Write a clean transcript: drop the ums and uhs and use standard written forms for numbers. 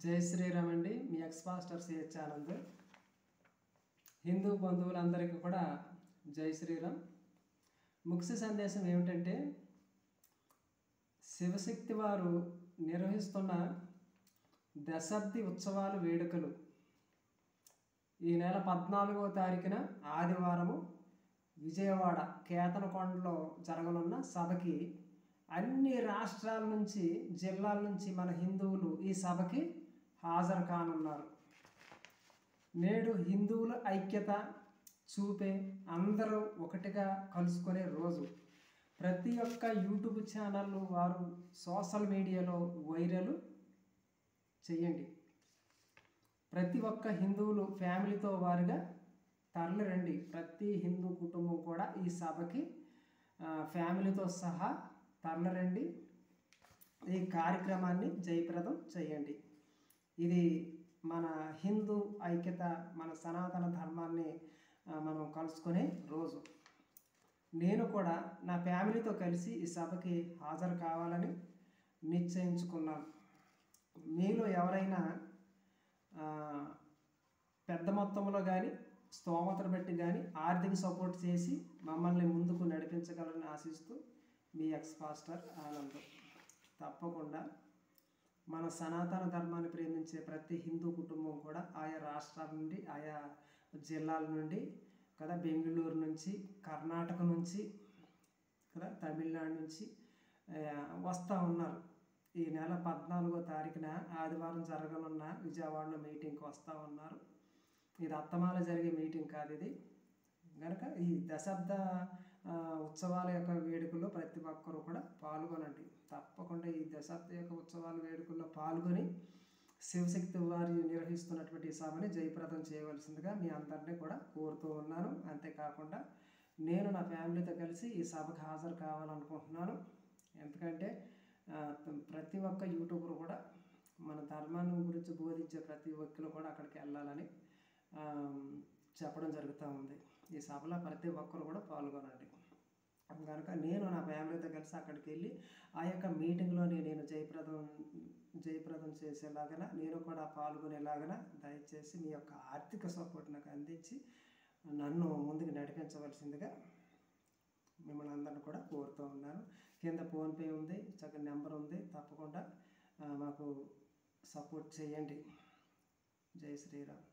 జై శ్రీరామ్ అండి. మీ ex pastor CH Anand. Hindu బంధువులందరికీ కూడా జై శ్రీరామ్. ముఖ్య సందేశం ఏమిటంటే, శివశక్తి వారు నిర్వహిస్తున్న దశాబ్ది ఉత్సవాలు వేడుకలు ఈ నెల 14వ తారీఖున ఆదివారము విజయవాడ కేతనకొండలో జరగనున్న సభకి అన్ని రాష్ట్రాల నుంచి, జిల్లాల నుంచి మన హిందువులు ఈ సభకి హాజరు కానున్నారు. నేడు హిందువుల ఐక్యత చూపే, అందరూ ఒకటిగా కలుసుకునే రోజు. ప్రతి ఒక్క యూట్యూబ్ ఛానళ్ళు వారు సోషల్ మీడియాలో వైరల్ చేయండి. ప్రతి ఒక్క హిందువులు ఫ్యామిలీతో వారుగా తరలిరండి. ప్రతి హిందూ కుటుంబం కూడా ఈ సభకి ఫ్యామిలీతో సహా తరలిరండి. ఈ కార్యక్రమాన్ని జయప్రదం చేయండి. ఇది మన హిందూ ఐక్యత, మన సనాతన ధర్మాన్ని మనం కలుసుకునే రోజు. నేను కూడా నా ఫ్యామిలీతో కలిసి ఈ సభకి హాజరు కావాలని నిశ్చయించుకున్నాను. మీలో ఎవరైనా పెద్ద మొత్తంలో కానీ, స్తోమతను బట్టి కానీ ఆర్థిక సపోర్ట్ చేసి మమ్మల్ని ముందుకు నడిపించగలని ఆశిస్తూ మీ ఎక్స్ పాస్టర్ ఆనంద్. తప్పకుండా మన సనాతన ధర్మాన్ని ప్రేమించే ప్రతి హిందూ కుటుంబం కూడా ఆయా రాష్ట్రాల నుండి, ఆయా జిల్లాల నుండి కదా, బెంగళూరు నుంచి, కర్ణాటక నుంచి కదా, తమిళనాడు నుంచి వస్తూ ఉన్నారు. ఈ నెల 14వ తారీఖున ఆదివారం జరగనున్న విజయవాడలో మీటింగ్కి వస్తూ ఉన్నారు. ఇది అత్తమాల జరిగే మీటింగ్ కాదు ఇది. కనుక ఈ దశాబ్ద ఉత్సవాల యొక్క వేడుకల్లో ప్రతి ఒక్కరూ కూడా పాల్గొనండి. తప్పకుండా ఈ దశాబ్ద యొక్క ఉత్సవాల వేడుకల్లో పాల్గొని శివశక్తి వారి నిర్వహిస్తున్నటువంటి ఈ సభని జయప్రదం చేయవలసిందిగా మీ అందరినీ కూడా కోరుతూ ఉన్నాను. అంతేకాకుండా నేను నా ఫ్యామిలీతో కలిసి ఈ సభకు హాజరు కావాలనుకుంటున్నాను. ఎందుకంటే ప్రతి ఒక్క యూట్యూబర్ కూడా మన ధర్మాన్ని గురించి బోధించే ప్రతి ఒక్కరు కూడా అక్కడికి వెళ్ళాలని చెప్పడం జరుగుతూ ఉంది. ఈ సభలో ప్రతి ఒక్కరు కూడా పాల్గొనండి. కనుక నేను నా ఫ్యామిలీతో కలిసి అక్కడికి వెళ్ళి ఆ యొక్క మీటింగ్లో నేను జయప్రదం చేసేలాగన, నేను కూడా పాల్గొనేలాగన దయచేసి మీ యొక్క ఆర్థిక సపోర్ట్ నాకు అందించి నన్ను ముందుకు నడిపించవలసిందిగా మిమ్మల్ని అందరిని కూడా కోరుతూ ఉన్నాను. కింద ఫోన్పే ఉంది, చక్కని నెంబర్ ఉంది. తప్పకుండా మాకు సపోర్ట్ చేయండి. జై శ్రీరామ్.